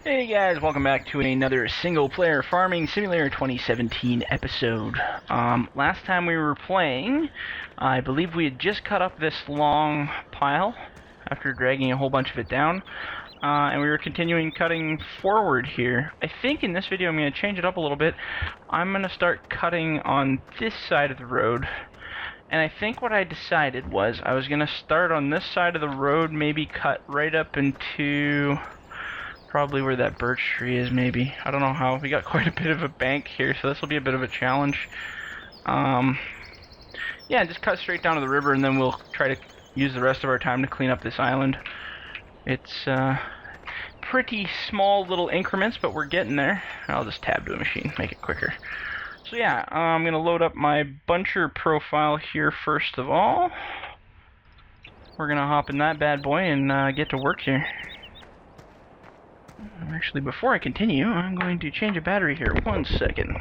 Hey guys, welcome back to another single-player Farming Simulator 2017 episode. Last time we were playing, I believe we had just cut up this long pile after dragging a whole bunch of it down, and we were continuing cutting forward here. I think in this video I'm going to change it up a little bit. I'm going to start cutting on this side of the road, and I think what I decided was I was going to start on this side of the road, maybe cut right up into probably where that birch tree is, maybe. I don't know how. We got quite a bit of a bank here, so this will be a bit of a challenge. Yeah, just cut straight down to the river, and then we'll try to use the rest of our time to clean up this island. It's pretty small little increments, but we're getting there. I'll just tab to a machine, make it quicker. So yeah, I'm going to load up my buncher profile here first of all. We're going to hop in that bad boy and get to work here. Actually, before I continue, I'm going to change a battery here. 1 second.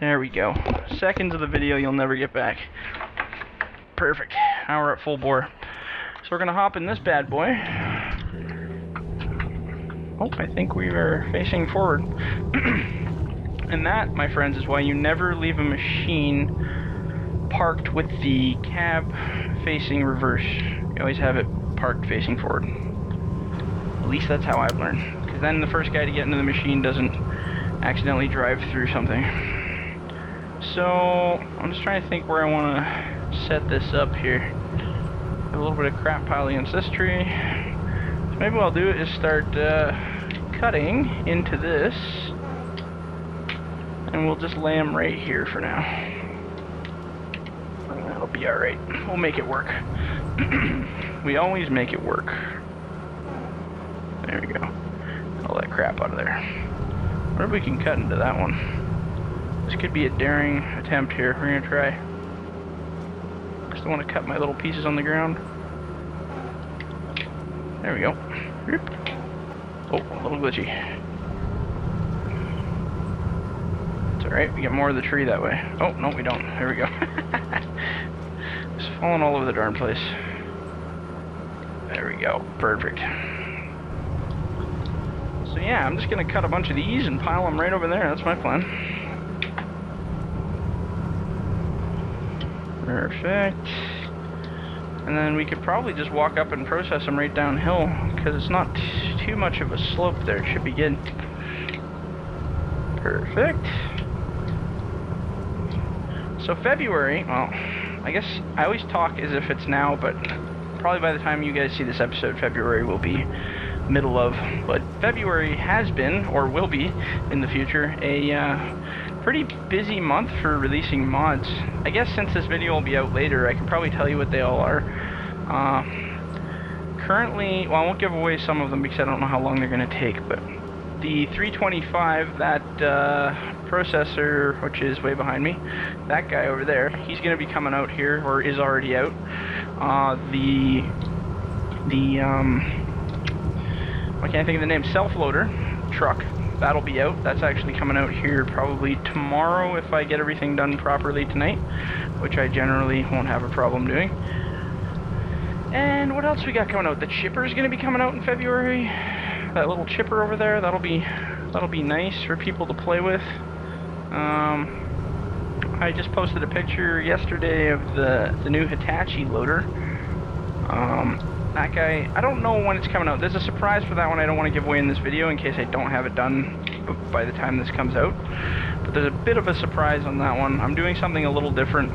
There we go. Seconds of the video you'll never get back. Perfect. Now we're at full bore. So we're going to hop in this bad boy. Oh, I think we are facing forward. And that, my friends, is why you never leave a machine parked with the cab facing reverse. You always have it parked facing forward. At least that's how I've learned. Because then the first guy to get into the machine doesn't accidentally drive through something. So, I'm just trying to think where I want to set this up here. A little bit of crap pile against this tree. So maybe what I'll do is start cutting into this. And we'll just lay them right here for now. That'll be alright. We'll make it work. We always make it work. There we go. All that crap out of there. I wonder if we can cut into that one. This could be a daring attempt here. We're gonna try. Just don't want to cut my little pieces on the ground. There we go. Oh, a little glitchy. It's alright, we get more of the tree that way. Oh, no we don't. There we go. It's falling all over the darn place. There we go. Perfect. So yeah, I'm just going to cut a bunch of these and pile them right over there. That's my plan. Perfect. And then we could probably just walk up and process them right downhill, because it's not too much of a slope there. It should be good. Perfect. So February, well, I guess I always talk as if it's now, but probably by the time you guys see this episode, February will be middle of. But February has been, or will be in the future, a pretty busy month for releasing mods. I guess since this video will be out later, I can probably tell you what they all are. Currently, well, I won't give away some of them because I don't know how long they're going to take, but the 325, that processor, which is way behind me, that guy over there, he's going to be coming out here, or is already out. I can't think of the name, self-loader truck, that'll be out. That's actually coming out here probably tomorrow if I get everything done properly tonight, which I generally won't have a problem doing. And what else we got coming out? The chipper is going to be coming out in February. That little chipper over there, that'll be nice for people to play with. I just posted a picture yesterday of the new Hitachi loader. That guy, I don't know when it's coming out. There's a surprise for that one I don't want to give away in this video in case I don't have it done by the time this comes out. But there's a bit of a surprise on that one. I'm doing something a little different.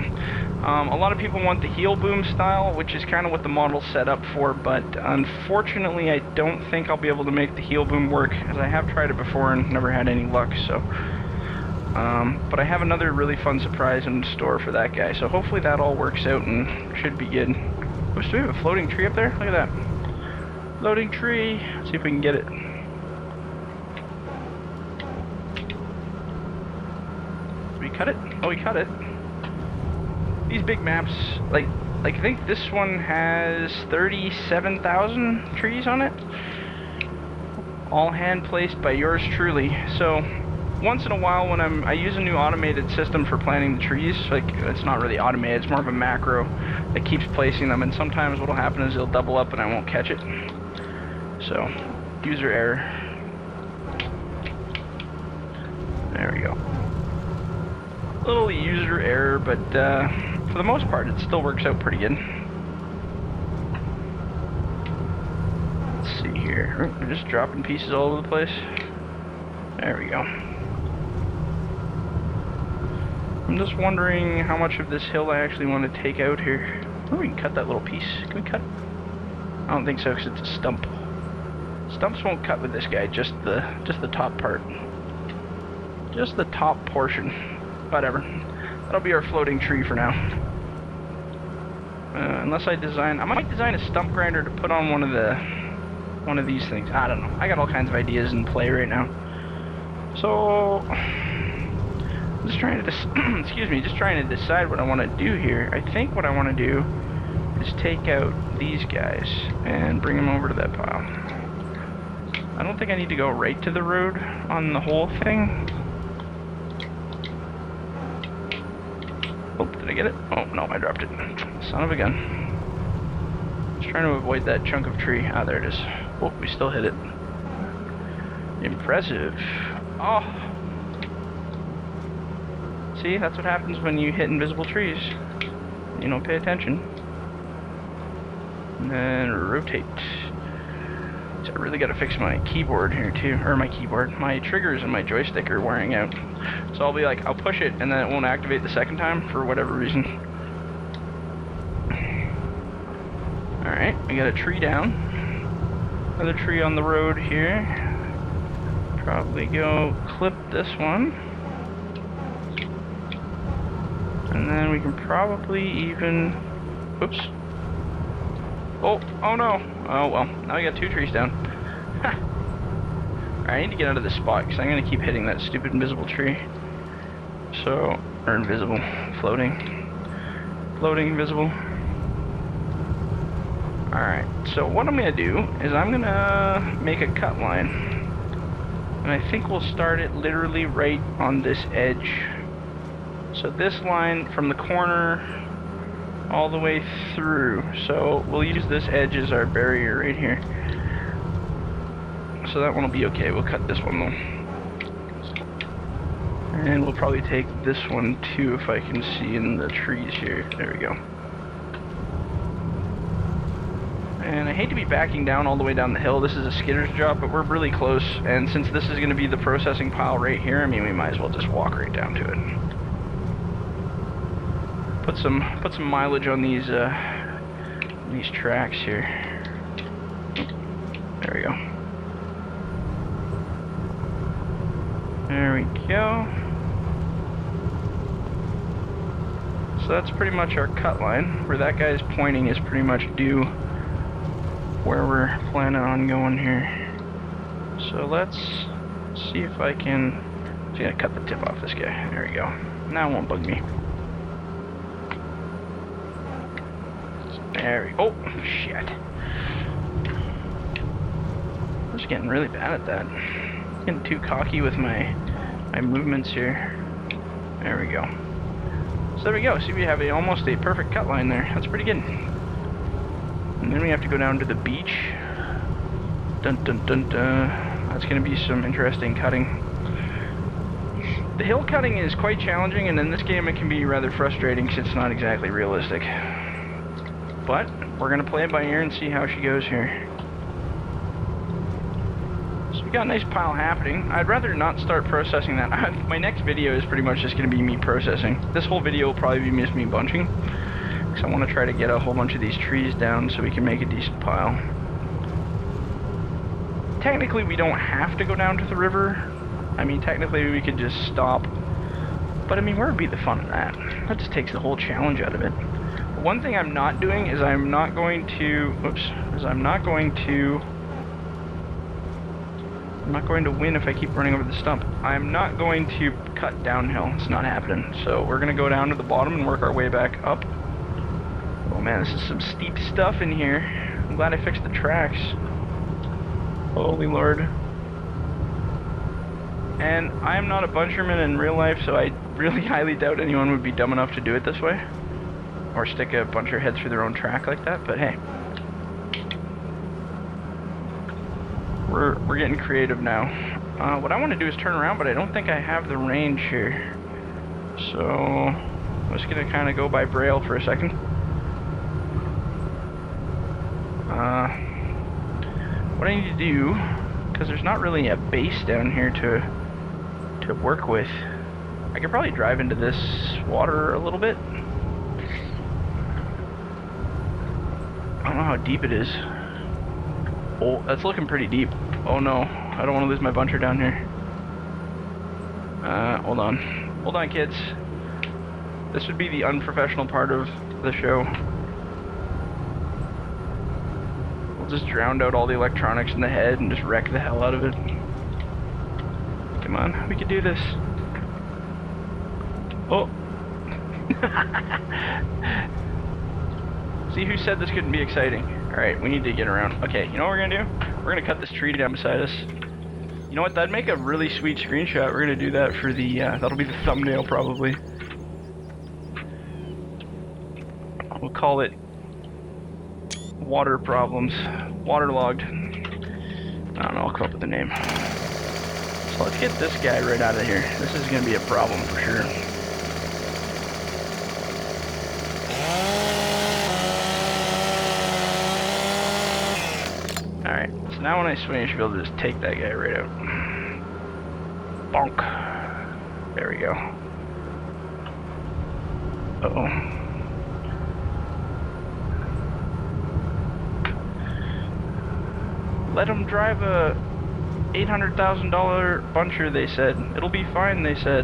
A lot of people want the heel boom style, which is kind of what the model's set up for, but unfortunately I don't think I'll be able to make the heel boom work, as I have tried it before and never had any luck, so. But I have another really fun surprise in store for that guy, so hopefully that all works out and should be good. Oh, do we have a floating tree up there? Look at that. Floating tree. Let's see if we can get it. Did we cut it? Oh, we cut it. These big maps, like I think this one has 37,000 trees on it. All hand placed by yours truly. So once in a while when I use a new automated system for planting the trees, like it's not really automated, it's more of a macro that keeps placing them, and sometimes what'll happen is it'll double up and I won't catch it. So, user error. There we go. Little user error, but for the most part it still works out pretty good. Let's see here. We're just dropping pieces all over the place. There we go. I'm just wondering how much of this hill I actually want to take out here. Oh, we can cut that little piece. Can we cut it? I don't think so, because it's a stump. Stumps won't cut with this guy, just the top part. Just the top portion. Whatever. That'll be our floating tree for now. Unless I might design a stump grinder to put on one of these things. I don't know. I got all kinds of ideas in play right now. So, I'm just trying to just trying to decide what I want to do here. I think what I want to do is take out these guys and bring them over to that pile. I don't think I need to go right to the road on the whole thing. Oh, did I get it? Oh, no, I dropped it. Son of a gun. Just trying to avoid that chunk of tree. Ah, there it is. Oh, we still hit it. Impressive. Oh. See, that's what happens when you hit invisible trees. You don't pay attention. And then rotate. So I really got to fix my keyboard here too, or my triggers and my joystick are wearing out. So I'll be like, I'll push it and then it won't activate the second time for whatever reason. Alright, we got a tree down. Another tree on the road here. Probably go clip this one. And then we can probably even, oops. Oh no. Oh well, now we got 2 trees down. Alright, I need to get out of this spot because I'm going to keep hitting that stupid invisible tree. So, or invisible, floating, invisible. Alright, so what I'm going to do is I'm going to make a cut line. And I think we'll start it literally right on this edge. So this line from the corner all the way through. So we'll use this edge as our barrier right here. So that one will be okay. We'll cut this one though. And we'll probably take this one too if I can see in the trees here. There we go. And I hate to be backing down all the way down the hill. This is a skidder's job, but we're really close. And since this is going to be the processing pile right here, I mean, we might as well just walk right down to it. Put some mileage on these tracks here. There we go. There we go. So that's pretty much our cut line. Where that guy's pointing is pretty much due where we're planning on going here. So let's see if I can. I'm gonna cut the tip off this guy. There we go. Now it won't bug me. There we go. Oh, shit. I'm just getting really bad at that. Getting too cocky with my movements here. There we go. So there we go. See, we have almost a perfect cut line there. That's pretty good. And then we have to go down to the beach. Dun dun dun dun. That's going to be some interesting cutting. The hill cutting is quite challenging, and in this game it can be rather frustrating because it's not exactly realistic. But we're going to play it by ear and see how she goes here. So we got a nice pile happening. I'd rather not start processing that. My next video is pretty much just going to be me processing. This whole video will probably be just me bunching, because I want to try to get a whole bunch of these trees down so we can make a decent pile. Technically we don't have to go down to the river. I mean, technically we could just stop. But I mean, where would be the fun in that? That just takes the whole challenge out of it. One thing I'm not doing is I'm not going to win if I keep running over the stump. I'm not going to cut downhill. It's not happening. So we're going to go down to the bottom and work our way back up. Oh man, this is some steep stuff in here. I'm glad I fixed the tracks. Holy Lord. And I am not a buncherman in real life, so I really highly doubt anyone would be dumb enough to do it this way. or stick a bunch of heads through their own track like that, but hey. We're getting creative now. What I want to do is turn around, but I don't think I have the range here. So, I'm just going to kind of go by Braille for a second. What I need to do, because there's not really a base down here to work with, I could probably drive into this water a little bit. I don't know how deep it is. Oh, that's looking pretty deep. Oh no, I don't want to lose my buncher down here. Hold on. Hold on, kids. This would be the unprofessional part of the show. We'll just drown out all the electronics in the head and just wreck the hell out of it. Come on, we can do this. Oh. See, who said this couldn't be exciting? Alright, we need to get around. Okay, you know what we're gonna do? We're gonna cut this tree down beside us. You know what? That'd make a really sweet screenshot. We're gonna do that for the, that'll be the thumbnail probably. We'll call it Water Problems. Waterlogged. I don't know, I'll come up with a name. So let's get this guy right out of here. This is gonna be a problem for sure. Alright, so now when I swing, I should be able to just take that guy right out. Bonk. There we go. Uh-oh. Let him drive a $800,000 buncher, they said. It'll be fine, they said.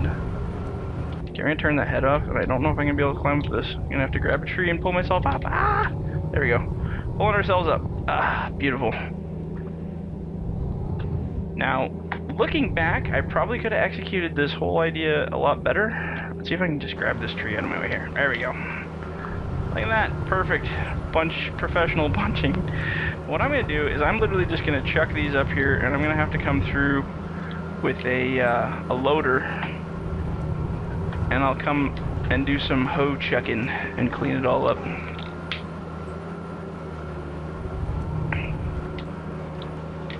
Okay, I'm gonna turn that head off, and I don't know if I'm gonna be able to climb up this. I'm gonna have to grab a tree and pull myself up. Ah! There we go. Pulling ourselves up. Ah, beautiful. Now, looking back, I probably could have executed this whole idea a lot better. Let's see if I can just grab this tree out of my way here. There we go. Look at that. Perfect. Professional bunching. What I'm going to do is I'm literally just going to chuck these up here, and I'm going to have to come through with a loader, and I'll come and do some hoe chucking and clean it all up.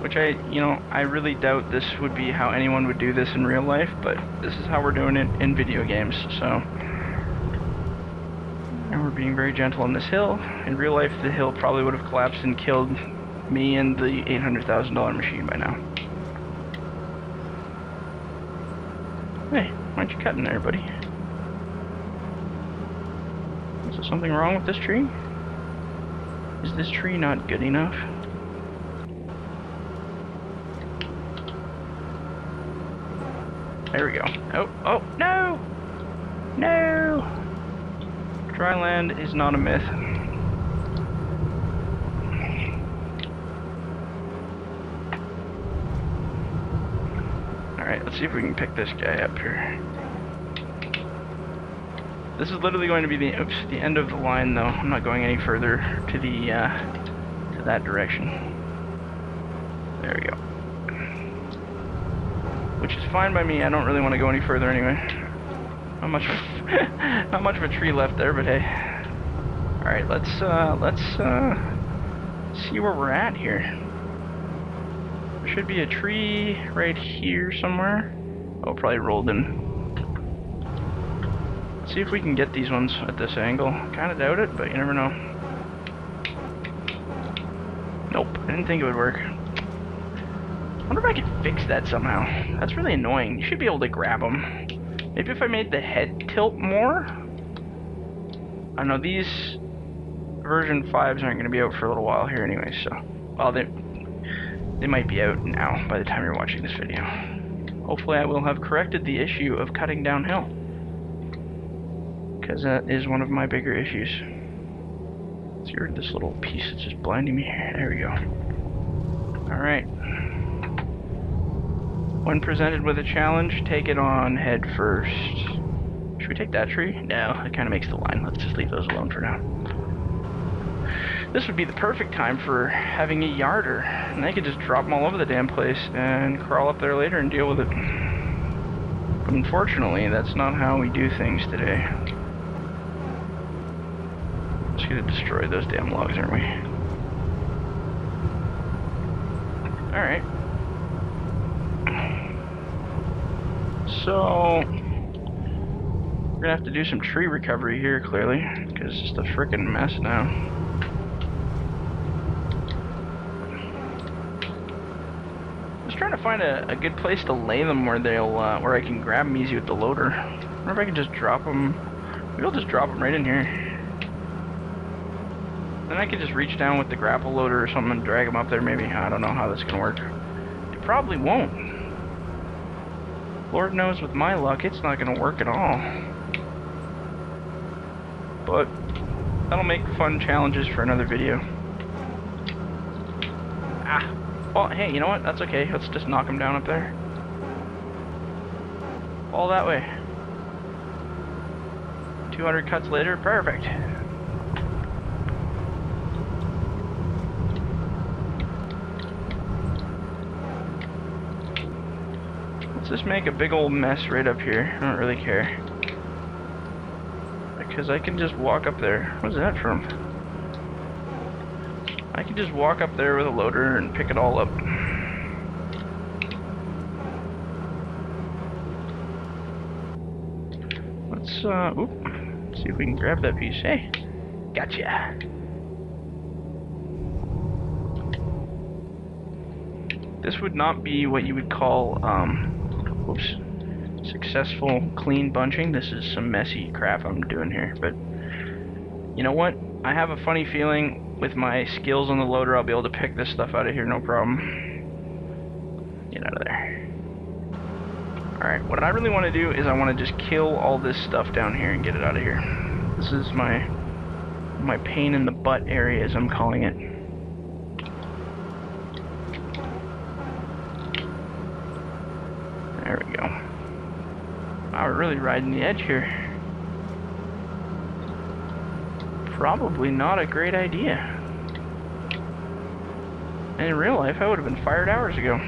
Which I really doubt this would be how anyone would do this in real life, but this is how we're doing it in video games, so. And we're being very gentle on this hill. In real life, the hill probably would have collapsed and killed me and the $800,000 machine by now. Hey, why aren't you cutting there, buddy? Is there something wrong with this tree? Is this tree not good enough? There we go. Oh, no! No! Dry land is not a myth. Alright, let's see if we can pick this guy up here. This is literally going to be the end of the line, though. I'm not going any further to the to that direction. There we go. Which is fine by me. I don't really want to go any further anyway. Not much of a tree left there, but hey. All right, let's see where we're at here. There should be a tree right here somewhere. Oh, probably rolled in. Let's see if we can get these ones at this angle. Kind of doubt it, but you never know. Nope, I didn't think it would work. I wonder if I could fix that somehow. That's really annoying. You should be able to grab them. Maybe if I made the head tilt more? I know these version 5s aren't going to be out for a little while here anyway, so. Well, they might be out now by the time you're watching this video. Hopefully I will have corrected the issue of cutting downhill. Because that is one of my bigger issues. Let's get rid of this little piece that's just blinding me here. There we go. Alright. When presented with a challenge, take it on head first. Should we take that tree? No, it kind of makes the line. Let's just leave those alone for now. This would be the perfect time for having a yarder, and I could just drop them all over the damn place and crawl up there later and deal with it. But unfortunately, that's not how we do things today. just gonna destroy those damn logs, aren't we? Alright. So we're gonna have to do some tree recovery here, clearly, because it's just a frickin' mess now. Just trying to find a good place to lay them where they'll where I can grab them easy with the loader. I wonder if I can just drop them. Maybe I'll just drop them right in here. Then I could just reach down with the grapple loader or something and drag them up there. Maybe I don't know how this is gonna work. It probably won't. Lord knows, with my luck, it's not gonna work at all. But that'll make fun challenges for another video. Ah. Well, hey, you know what? That's okay. Let's just knock him down up there. All that way. 200 cuts later. Perfect. Let's just make a big old mess right up here. I don't really care. Because I can just walk up there. What's that from? I can just walk up there with a loader and pick it all up. Let's see if we can grab that piece. Hey, gotcha. This would not be what you would call, successful clean bunching. This is some messy crap I'm doing here, but you know what? I have a funny feeling with my skills on the loader I'll be able to pick this stuff out of here, no problem. Get out of there. Alright, what I really want to do is I want to just kill all this stuff down here and get it out of here. This is my pain in the butt area, as I'm calling it. There we go. Wow, we're really riding the edge here. Probably not a great idea. And in real life, I would have been fired hours ago.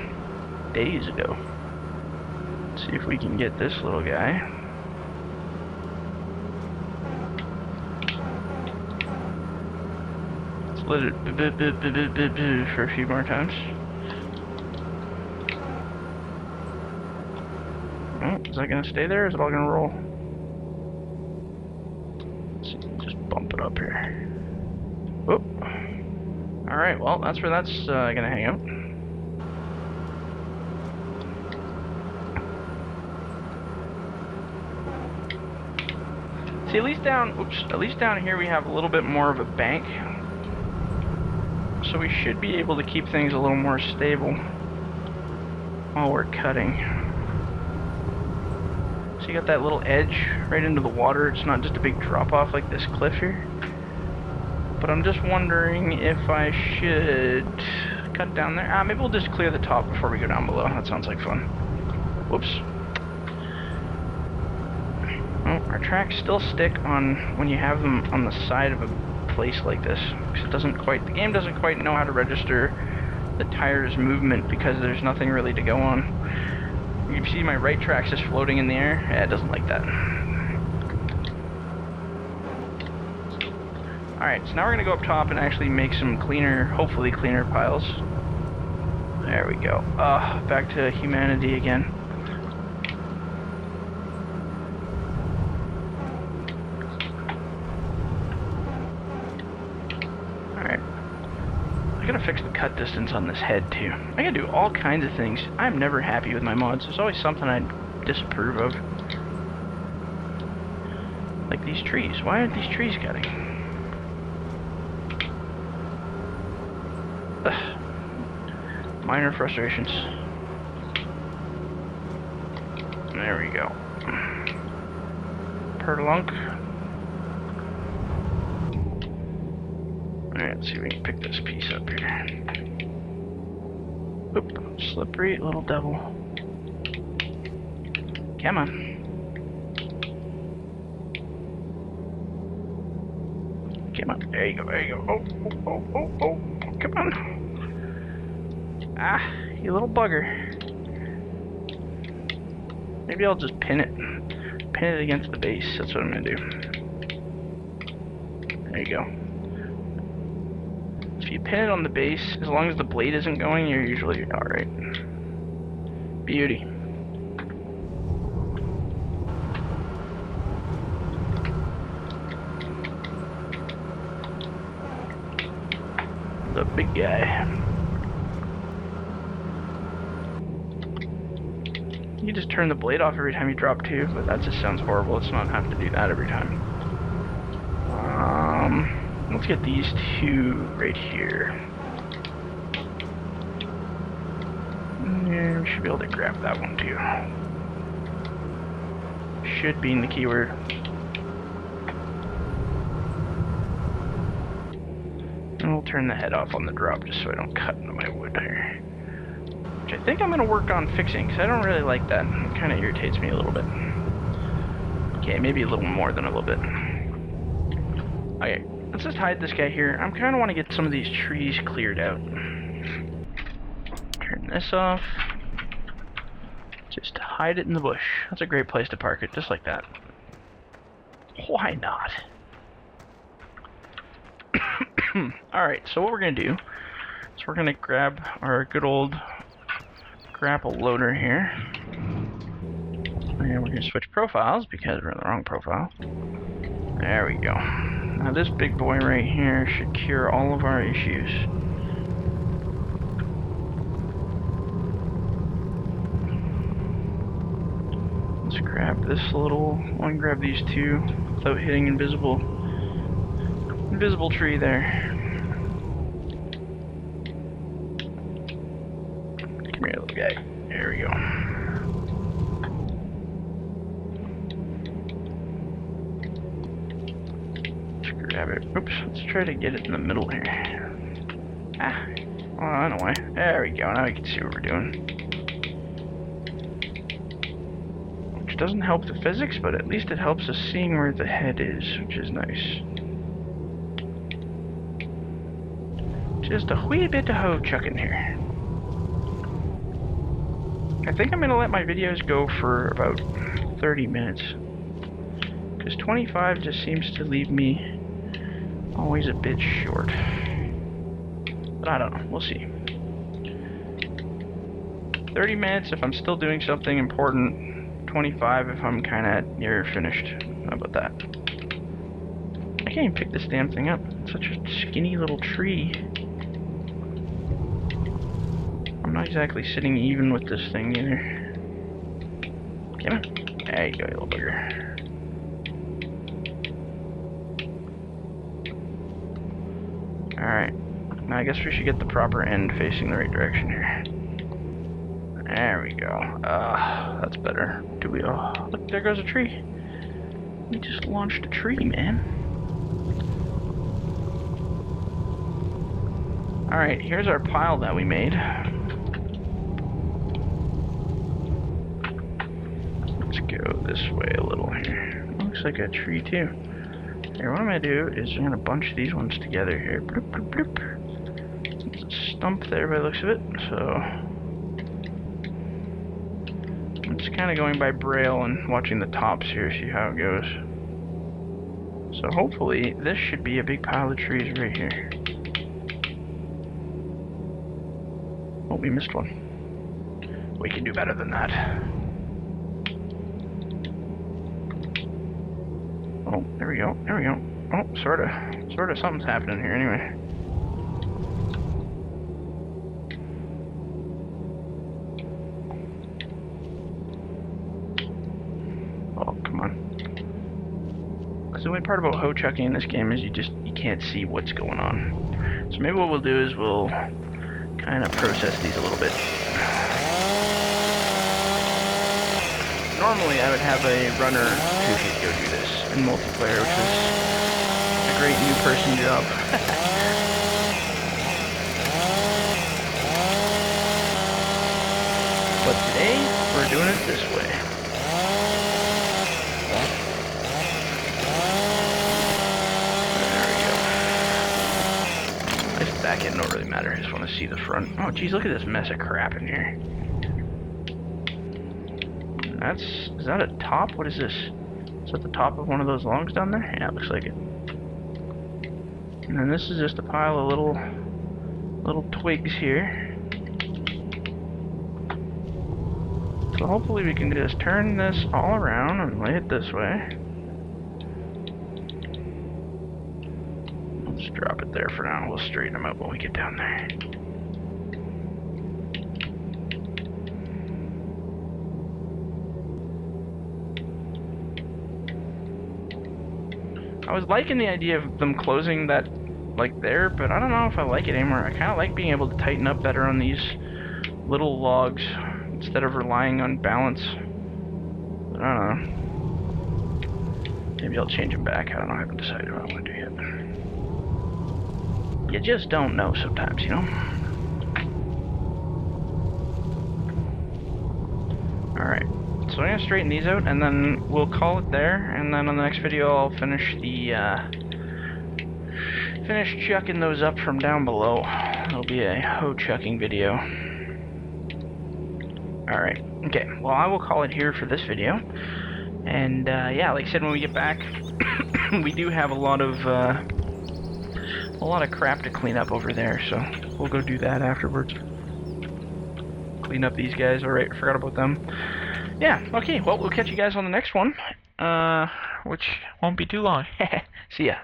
Days ago. Let's see if we can get this little guy. Let's let it for a few more times. Oh, is that gonna stay there, or is it all gonna roll? Let's see, just bump it up here. Whoop. Alright, well, that's where that's gonna hang out. See, at least down here we have a little bit more of a bank. So we should be able to keep things a little more stable while we're cutting. So you got that little edge right into the water. It's not just a big drop off like this cliff here. But I'm just wondering if I should cut down there. Maybe we'll just clear the top before we go down below. That sounds like fun. Whoops. Oh, our tracks still stick on when you have them on the side of a place like this. Because the game doesn't quite know how to register the tire's movement because there's nothing really to go on. You see my right track's just floating in the air? Yeah, it doesn't like that. Alright, so now we're going to go up top and actually make some cleaner, hopefully cleaner piles. There we go. Back to humanity again. Alright. I gotta fix the cut distance on this head too. I gotta do all kinds of things. I'm never happy with my mods. There's always something I disapprove of. Like these trees. Why aren't these trees cutting? Ugh. Minor frustrations. There we go. Perlunk. Alright, let's see if we can pick this piece up here. Oop, slippery little devil. Come on. Come on, there you go, there you go. Oh, oh, oh, oh, oh, come on. Ah, you little bugger. Maybe I'll just pin it against the base. That's what I'm gonna do. There you go. you pin it on the base, as long as the blade isn't going, you're usually alright. Beauty. The big guy. You just turn the blade off every time you drop too, but that just sounds horrible. Let's not have to do that every time. Let's get these two right here. Yeah, we should be able to grab that one too. Should be in the keyword. And we'll turn the head off on the drop just so I don't cut into my wood here. Which I think I'm going to work on fixing, because I don't really like that. It kind of irritates me a little bit. Okay, maybe a little more than a little bit. Okay, let's just hide this guy here. I kind of want to get some of these trees cleared out. Turn this off. Just hide it in the bush. That's a great place to park it, just like that. Why not? Alright, so what we're going to do is we're going to grab our good old grapple loader here. And we're going to switch profiles because we're in the wrong profile. There we go. Now this big boy right here should cure all of our issues. Let's grab this little one, grab these two without hitting invisible tree there. Come here, little guy. There we go. Let's grab it. Oops, let's try to get it in the middle here. Ah, oh, I know why. There we go, now we can see what we're doing. Which doesn't help the physics, but at least it helps us seeing where the head is, which is nice. Just a wee bit of hoe chucking here. I think I'm going to let my videos go for about 30 minutes. Because 25 just seems to leave me always a bit short. But I don't know, we'll see. 30 minutes if I'm still doing something important. 25 if I'm kind of near finished. How about that? I can't even pick this damn thing up. It's such a skinny little tree. I'm not exactly sitting even with this thing either. Come on. There you go, you little bugger. Alright. Now I guess we should get the proper end facing the right direction here. There we go. That's better. Do we? Oh, look, there goes a tree. We just launched a tree, man. Alright, here's our pile that we made. Let's go this way a little here. Looks like a tree too. Here, what I'm going to do is I'm going to bunch these ones together here. Bloop, bloop, bloop. There's a stump there by the looks of it, so I'm just kind of going by braille and watching the tops here, see how it goes. So hopefully this should be a big pile of trees right here. Oh, we missed one. We can do better than that. Oh, there we go, there we go. Oh, sorta something's happening here anyway. Oh, come on. The only part about hoe chucking in this game is you can't see what's going on. So maybe what we'll do is we'll kind of process these a little bit. Normally I would have a runner who could go do this in multiplayer, which is a great new person job. But today, we're doing it this way. There we go. This back end don't really matter, I just want to see the front. Oh geez, look at this mess of crap in here. Is that a top? What is this? Is that the top of one of those logs down there? Yeah, it looks like it. And then this is just a pile of little little twigs here. So hopefully we can just turn this all around and lay it this way. We'll just drop it there for now. We'll straighten them out when we get down there. I was liking the idea of them closing that like there, but I don't know if I like it anymore. I kind of like being able to tighten up better on these little logs instead of relying on balance. But I don't know. Maybe I'll change them back. I don't know. I haven't decided what I want to do yet. You just don't know sometimes, you know? Alright. So I'm going to straighten these out, and then we'll call it there, and then on the next video I'll finish the, finish chucking those up from down below. It'll be a hoe chucking video. Alright, okay, well I will call it here for this video, and, yeah, like I said, when we get back, we do have a lot of crap to clean up over there, so we'll go do that afterwards. Clean up these guys, alright, I forgot about them. Yeah, okay, well, we'll catch you guys on the next one, which won't be too long. See ya.